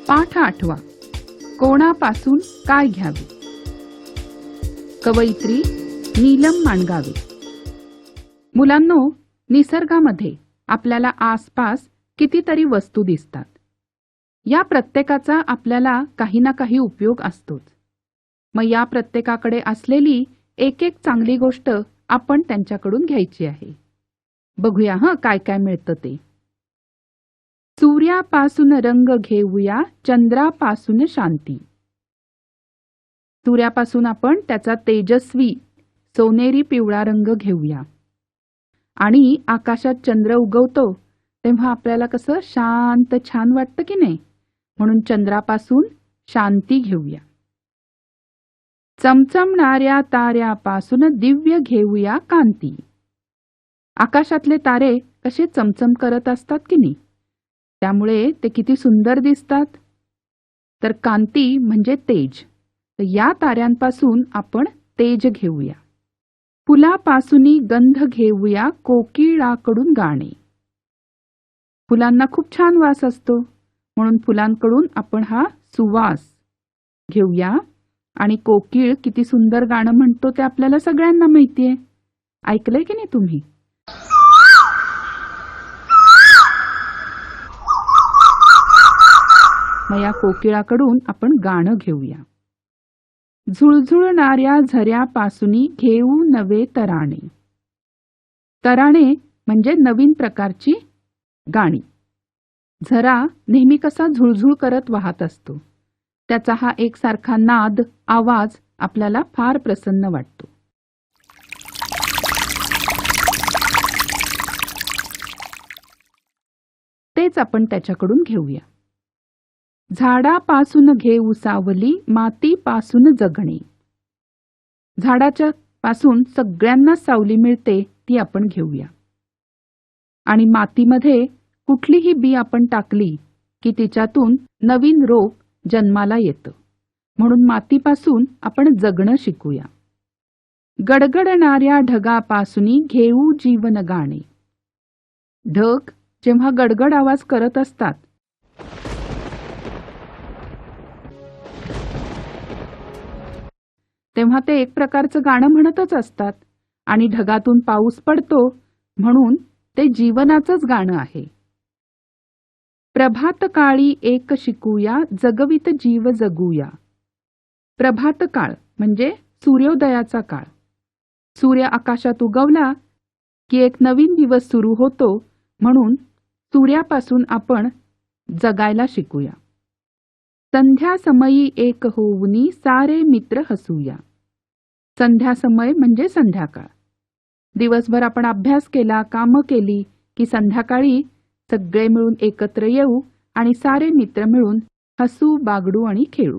पाठ 8वा. कोणापासून काय घ्यावे. कवयित्री नीलम माणगावे. मुलांनो, निसर्गामध्ये आपल्याला आसपास कितीतरी वस्तू दिसतात. या प्रत्येकाचा आपल्याला काही ना काही उपयोग असतोच. मग या प्रत्येकाकडे असलेली एक एक चांगली गोष्ट आपण त्यांच्याकडून घ्यायची आहे. बघूया काय काय मिळतं ते. सूर्यापासून रंग घेऊया, चंद्रापासून शांती. सूर्यापासून आपण त्याचा तेजस्वी सोनेरी पिवळा रंग घेऊया. आणि आकाशात चंद्र उगवतो तेव्हा आपल्याला कसं शांत छान वाटतं की नाही, म्हणून चंद्रापासून शांती घेऊया. चमचमणाऱ्या ताऱ्यापासून दिव्य घेऊया कांती. आकाशातले तारे कसे चमचम करत असतात की नाही, त्यामुळे ते किती सुंदर दिसतात. तर कांती म्हणजे तेज. तर या ताऱ्यांपासून आपण तेज घेऊया. फुलापासून गंध घेऊया, कोकिळाकडून गाणे. फुलांना खूप छान वास असतो, म्हणून फुलांकडून आपण हा सुवास घेऊया. आणि कोकिळ किती सुंदर गाणं म्हणतो ते आपल्याला सगळ्यांना माहितीये. ऐकलंय की नाही तुम्ही? मग या कोकिळाकडून आपण गाणं घेऊया. झुळझुळणाऱ्या झऱ्यापासून घेऊ नवे तराणे. तराणे म्हणजे नवीन प्रकारची गाणी. झरा नेहमी कसा झुळझुळ करत वाहत असतो, त्याचा हा एकसारखा नाद, आवाज आपल्याला फार प्रसन्न वाटतो. तेच आपण त्याच्याकडून घेऊया. झाडापासून घेऊ सावली, मातीपासून जगणे. झाडाच्या पासून सगळ्यांना सावली मिळते, ती आपण घेऊया. आणि मातीमध्ये कुठलीही बी आपण टाकली की तिच्यातून नवीन रोप जन्माला येतं, म्हणून मातीपासून आपण जगणं शिकूया. गडगडणाऱ्या ढगापासून घेऊ जीवन गाणे. ढग जेव्हा गडगड आवाज करत असतात तेव्हा ते एक प्रकारचं गाणं म्हणतच असतात. आणि ढगातून पाऊस पडतो म्हणून ते जीवनाचंच गाणं आहे. प्रभात काळी एक शिकूया, जगवित जीव जगूया. प्रभात काळ म्हणजे सूर्योदयाचा काळ. सूर्य आकाशात उगवला की एक नवीन दिवस सुरू होतो, म्हणून सूर्यापासून आपण जगायला शिकूया. संध्या समयी एक होऊनी, सारे मित्र हसूया. संध्या समय म्हणजे संध्याकाळ. दिवसभर आपण अभ्यास केला, कामं केली की संध्याकाळी सगळे मिळून एकत्र येऊ आणि सारे मित्र मिळून हसू, बागडू आणि खेळू.